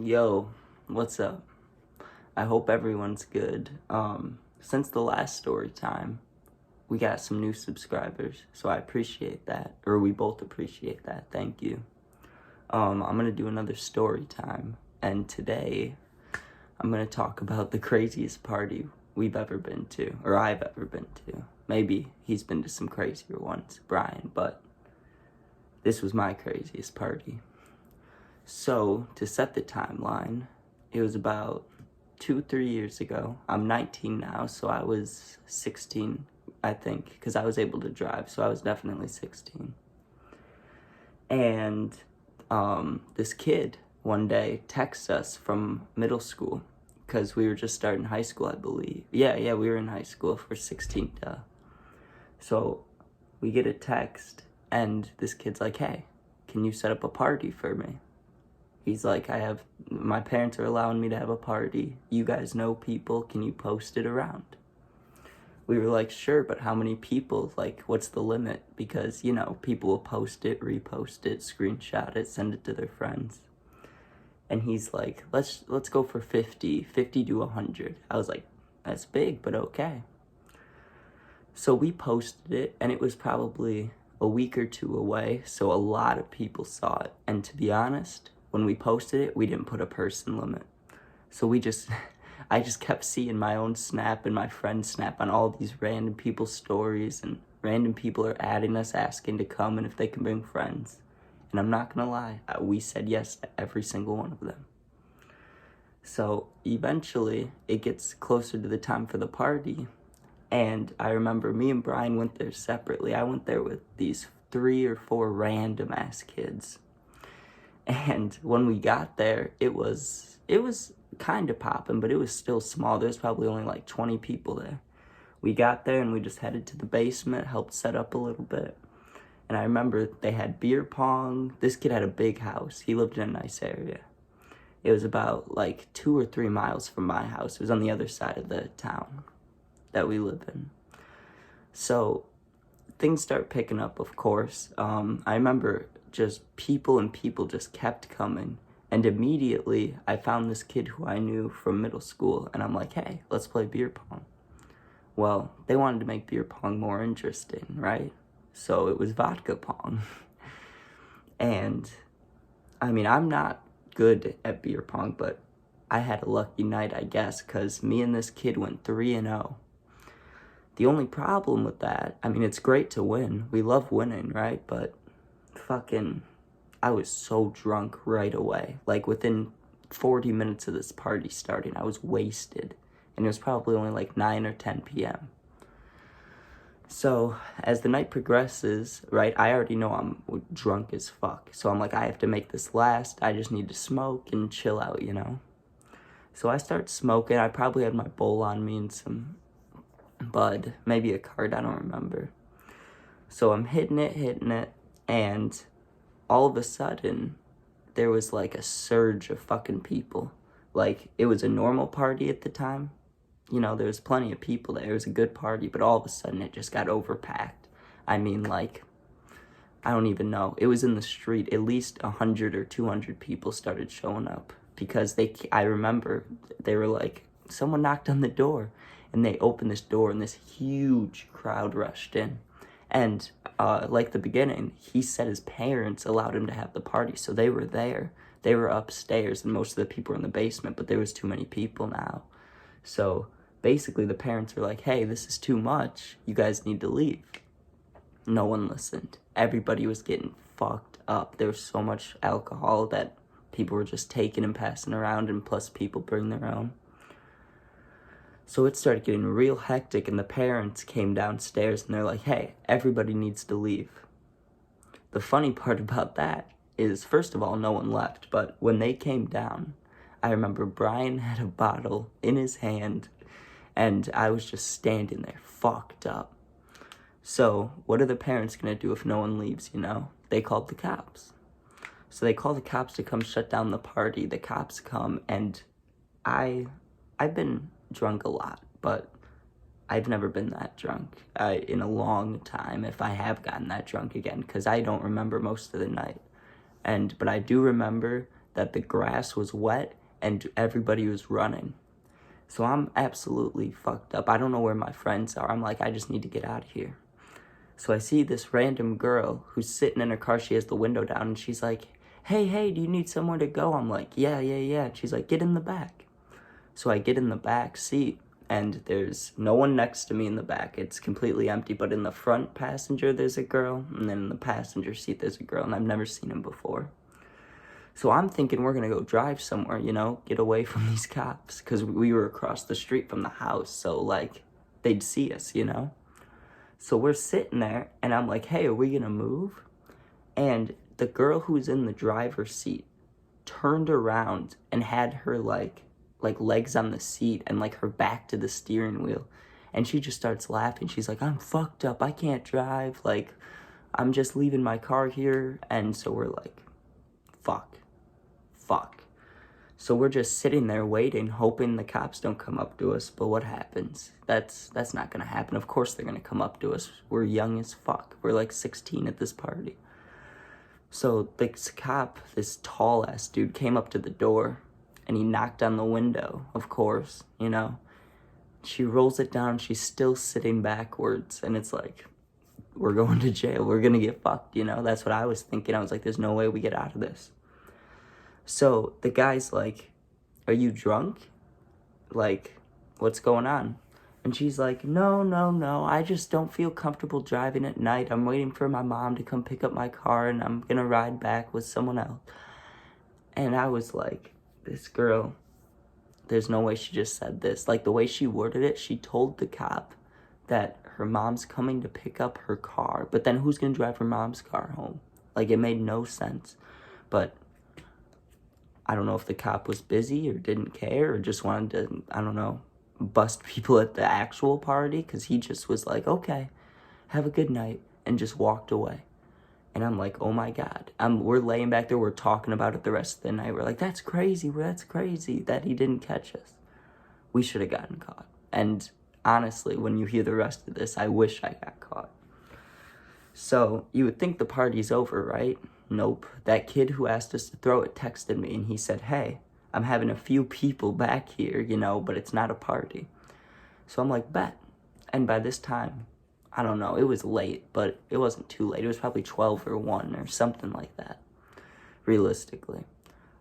Yo, what's up? I hope everyone's good. Since the last story time, we got some new subscribers, so I appreciate that, or we both appreciate that. Thank you. I'm gonna do another story time, and today I'm gonna talk about the craziest party we've ever been to, or I've ever been to. Maybe he's been to some crazier ones, Brian, but this was my craziest party. So, to set the timeline, it was about 3 years ago. I'm 19 now, so I was 16, I think, because I was able to drive, so I was definitely 16. And this kid one day texts us from middle school, because we were just starting high school, I believe. Yeah, we were in high school for 16, duh. So, we get a text, and this kid's like, hey, can you set up a party for me? He's like, my parents are allowing me to have a party. You guys know people, can you post it around? We were like, sure, but how many people? Like, what's the limit? Because, people will post it, repost it, screenshot it, send it to their friends. And he's like, let's go for 50 to 100. I was like, that's big, but okay. So we posted it, and it was probably a week or two away, so a lot of people saw it. And to be honest, when we posted it, we didn't put a person limit. So I just kept seeing my own snap and my friend's snap on all these random people's stories, and random people are adding us, asking to come and if they can bring friends. And I'm not gonna lie, we said yes to every single one of them. So eventually, it gets closer to the time for the party, and I remember me and Brian went there separately. I went there with these 3 or 4 random ass kids. And when we got there, it was kind of popping, but it was still small. There was probably only like 20 people there. We got there and we just headed to the basement, helped set up a little bit. And I remember they had beer pong. This kid had a big house. He lived in a nice area. It was about like 2 or 3 miles from my house. It was on the other side of the town that we live in. So things start picking up, of course. I remember just people just kept coming. And immediately, I found this kid who I knew from middle school, and I'm like, hey, let's play beer pong. Well, they wanted to make beer pong more interesting, right? So it was vodka pong. And, I mean, I'm not good at beer pong, but I had a lucky night, I guess, because me and this kid went 3-0. The only problem with that, I mean, it's great to win. We love winning, right? But I was so drunk right away. Like, within 40 minutes of this party starting, I was wasted. And it was probably only like 9 or 10 p.m. So, as the night progresses, right, I already know I'm drunk as fuck. So I'm like, I have to make this last. I just need to smoke and chill out, So I start smoking. I probably had my bowl on me and some bud, maybe a card, I don't remember. So I'm hitting it, and all of a sudden, there was like a surge of fucking people. Like, it was a normal party at the time. There was plenty of people there. It was a good party, but all of a sudden it just got overpacked. I mean, like, I don't even know. It was in the street. At least 100 or 200 people started showing up because I remember they were like, someone knocked on the door, and they opened this door, and this huge crowd rushed in. And like the beginning, he said his parents allowed him to have the party, so they were there. They were upstairs, and most of the people were in the basement, but there was too many people now. So basically, the parents were like, hey, this is too much. You guys need to leave. No one listened. Everybody was getting fucked up. There was so much alcohol that people were just taking and passing around, and plus people bring their own. So it started getting real hectic, and the parents came downstairs, and they're like, hey, everybody needs to leave. The funny part about that is, first of all, no one left, but when they came down, I remember Brian had a bottle in his hand, and I was just standing there, fucked up. So what are the parents gonna do if no one leaves, They called the cops. So they called the cops to come shut down the party. The cops come, and I've been drunk a lot, but I've never been that drunk in a long time, if I have gotten that drunk again, because I don't remember most of the night. But I do remember that the grass was wet and everybody was running. So I'm absolutely fucked up. I don't know where my friends are. I'm like, I just need to get out of here. So I see this random girl who's sitting in her car. She has the window down and she's like, hey, do you need somewhere to go? I'm like, yeah. And she's like, get in the back. So I get in the back seat and there's no one next to me in the back. It's completely empty, but in the front passenger, there's a girl. And then in the passenger seat, there's a girl, and I've never seen him before. So I'm thinking we're going to go drive somewhere, get away from these cops, because we were across the street from the house. So, like, they'd see us, So we're sitting there, and I'm like, hey, are we going to move? And the girl who's in the driver's seat turned around and had her, like legs on the seat and, like, her back to the steering wheel. And she just starts laughing. She's like, I'm fucked up. I can't drive. Like, I'm just leaving my car here. And so we're like, fuck. So we're just sitting there waiting, hoping the cops don't come up to us. But what happens? That's not gonna happen. Of course they're gonna come up to us. We're young as fuck. We're like 16 at this party. So this cop, this tall ass dude, came up to the door and he knocked on the window, of course, She rolls it down, she's still sitting backwards, and it's like, we're going to jail, we're gonna get fucked, That's what I was thinking. I was like, there's no way we get out of this. So the guy's like, are you drunk? Like, what's going on? And she's like, no, I just don't feel comfortable driving at night. I'm waiting for my mom to come pick up my car, and I'm gonna ride back with someone else. And I was like, this girl, there's no way she just said this. Like, the way she worded it, she told the cop that her mom's coming to pick up her car, but then who's gonna drive her mom's car home? Like, it made no sense. But I don't know if the cop was busy or didn't care or just wanted to, I don't know, bust people at the actual party, because he just was like, okay, have a good night, and just walked away. And I'm like, oh my God. We're laying back there, we're talking about it the rest of the night. We're like, that's crazy that he didn't catch us. We should have gotten caught. And honestly, when you hear the rest of this, I wish I got caught. So you would think the party's over, right? Nope. That kid who asked us to throw it texted me and he said, hey, I'm having a few people back here, but it's not a party. So I'm like, bet. And by this time, I don't know, it was late, but it wasn't too late. It was probably 12 or 1 or something like that, realistically.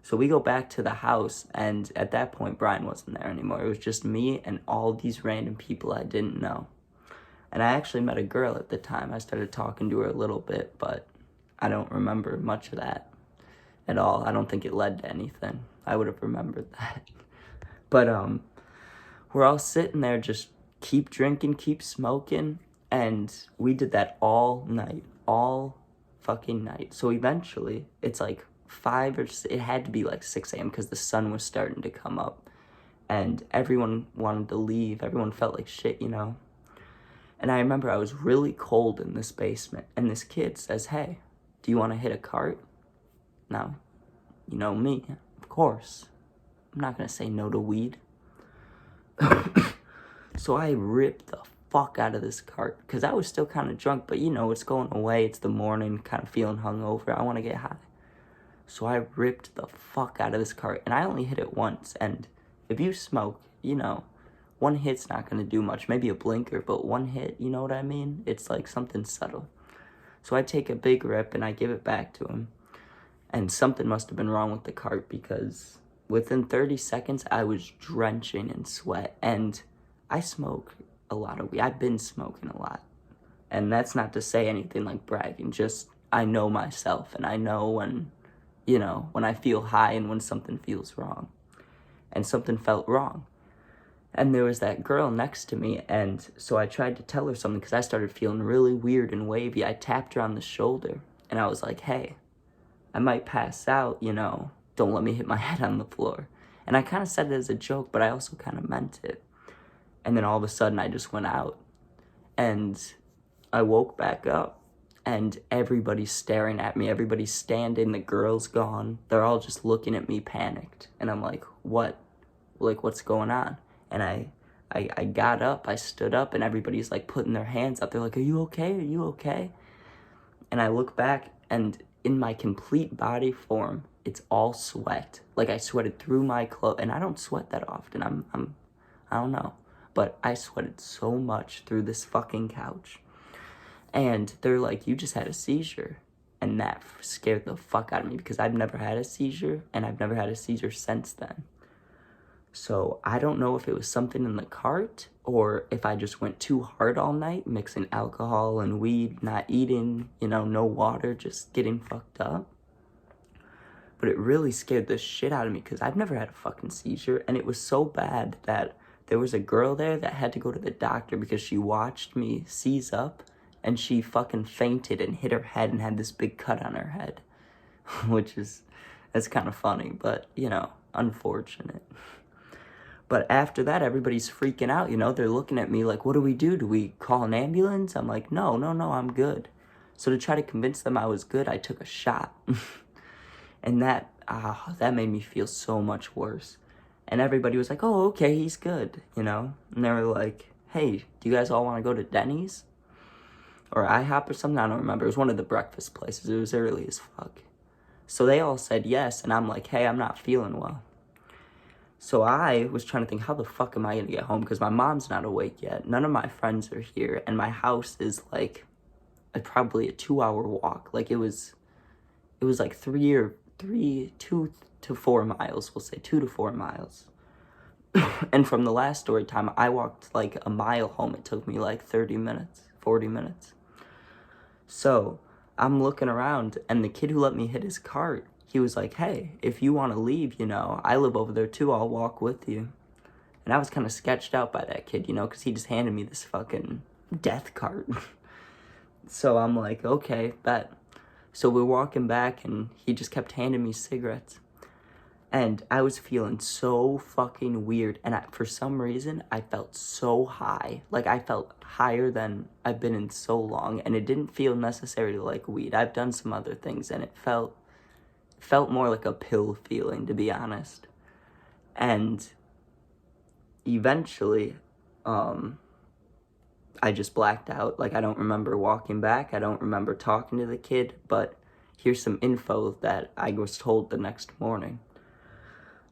So we go back to the house, and at that point, Brian wasn't there anymore. It was just me and all these random people I didn't know. And I actually met a girl at the time. I started talking to her a little bit, but I don't remember much of that at all. I don't think it led to anything. I would have remembered that. But we're all sitting there, just keep drinking, keep smoking, and we did that all night, all fucking night. So eventually, it's like 5 or 6, it had to be like 6 a.m. because the sun was starting to come up, and everyone wanted to leave. Everyone felt like shit, And I remember I was really cold in this basement, and this kid says, hey, do you want to hit a cart? Now, you know me, of course. I'm not going to say no to weed. So I ripped the fuck out of this cart, because I was still kind of drunk, but it's going away, it's the morning, kind of feeling hungover, I want to get high. So I ripped the fuck out of this cart, and I only hit it once, and if you smoke, one hit's not going to do much, maybe a blinker, but one hit, you know what I mean? It's like something subtle. So I take a big rip, and I give it back to him, and something must have been wrong with the cart, because within 30 seconds, I was drenching in sweat, and I smoke a lot of weed. I've been smoking a lot. And that's not to say anything like bragging, just I know myself, and I know when, when I feel high and when something feels wrong. And something felt wrong. And there was that girl next to me, and so I tried to tell her something because I started feeling really weird and wavy. I tapped her on the shoulder, and I was like, hey, I might pass out, don't let me hit my head on the floor. And I kind of said it as a joke, but I also kind of meant it. And then all of a sudden, I just went out, and I woke back up, and everybody's staring at me. Everybody's standing. The girl's gone. They're all just looking at me panicked. And I'm like, what? Like, what's going on? And I got up. I stood up, and everybody's, like, putting their hands up. They're like, are you okay? Are you okay? And I look back, and in my complete body form, it's all sweat. Like I sweated through my clothes, and I don't sweat that often. I don't know, but I sweated so much through this fucking couch. And they're like, you just had a seizure. And that scared the fuck out of me because I've never had a seizure, and I've never had a seizure since then. So I don't know if it was something in the cart or if I just went too hard all night, mixing alcohol and weed, not eating, no water, just getting fucked up. But it really scared the shit out of me because I've never had a fucking seizure. And it was so bad that there was a girl there that had to go to the doctor because she watched me seize up and she fucking fainted and hit her head and had this big cut on her head, that's kind of funny, but, unfortunate. But after that, everybody's freaking out, They're looking at me like, what do we do? Do we call an ambulance? I'm like, no, I'm good. So to try to convince them I was good, I took a shot. And that made me feel so much worse. And everybody was like, oh, okay, he's good, And they were like, hey, do you guys all want to go to Denny's? Or IHOP or something? I don't remember. It was one of the breakfast places. It was early as fuck. So they all said yes, and I'm like, hey, I'm not feeling well. So I was trying to think, how the fuck am I going to get home? Because my mom's not awake yet. None of my friends are here. And my house is like probably a 2-hour walk. Like it was like 2 to 4 miles. We'll say 2 to 4 miles. And from the last story time, I walked like a mile home. It took me like 30 minutes, 40 minutes. So I'm looking around, and the kid who let me hit his cart, he was like, hey, if you want to leave, I live over there too, I'll walk with you. And I was kind of sketched out by that kid, because he just handed me this fucking death cart. So I'm like, okay, bet. So we're walking back, and he just kept handing me cigarettes. And I was feeling so fucking weird, and for some reason, I felt so high. Like, I felt higher than I've been in so long, and it didn't feel necessarily like weed. I've done some other things, and it felt more like a pill feeling, to be honest. And eventually, I just blacked out. Like, I don't remember walking back. I don't remember talking to the kid, but here's some info that I was told the next morning.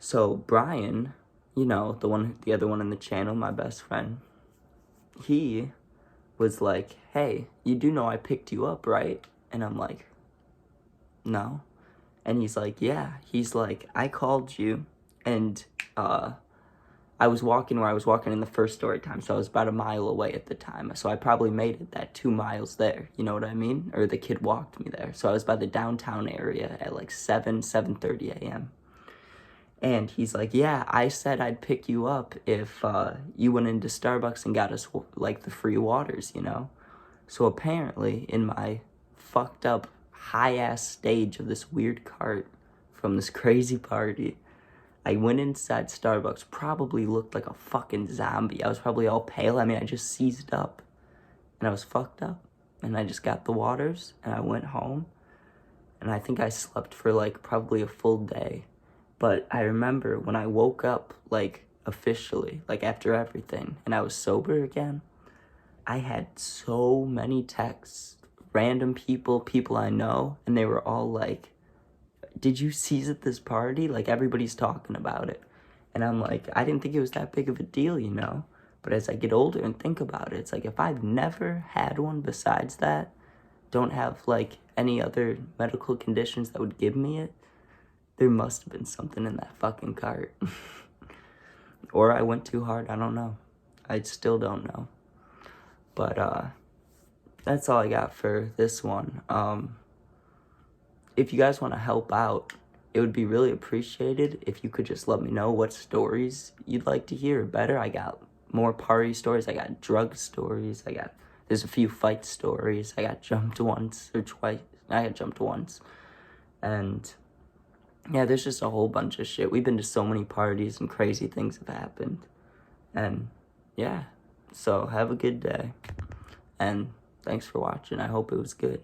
So Brian, the other one in the channel, my best friend, he was like, hey, you do know I picked you up, right? And I'm like, no. And he's like, yeah. He's like, I called you, and I was walking where I was walking in the first story time, so I was about a mile away at the time. So I probably made it that 2 miles there, you know what I mean? Or the kid walked me there. So I was by the downtown area at like 7:30 a.m. And he's like, yeah, I said I'd pick you up if you went into Starbucks and got us like the free waters, So apparently in my fucked up high-ass stage of this weird cart from this crazy party, I went inside Starbucks, probably looked like a fucking zombie. I was probably all pale. I mean, I just seized up, and I was fucked up. And I just got the waters, and I went home, and I think I slept for like probably a full day. But I remember when I woke up, like officially, like after everything, and I was sober again, I had so many texts, random people I know, and they were all like, did you seize at this party? Like, everybody's talking about it. And I'm like, I didn't think it was that big of a deal, But as I get older and think about it, it's like, if I've never had one besides that, don't have, like, any other medical conditions that would give me it, there must have been something in that fucking cart. Or I went too hard, I don't know. I still don't know. But, that's all I got for this one. If you guys want to help out, it would be really appreciated if you could just let me know what stories you'd like to hear better. I got more party stories. I got drug stories. There's a few fight stories. I got jumped once or twice. I got jumped once. And yeah, there's just a whole bunch of shit. We've been to so many parties and crazy things have happened. And yeah, so have a good day. And thanks for watching. I hope it was good.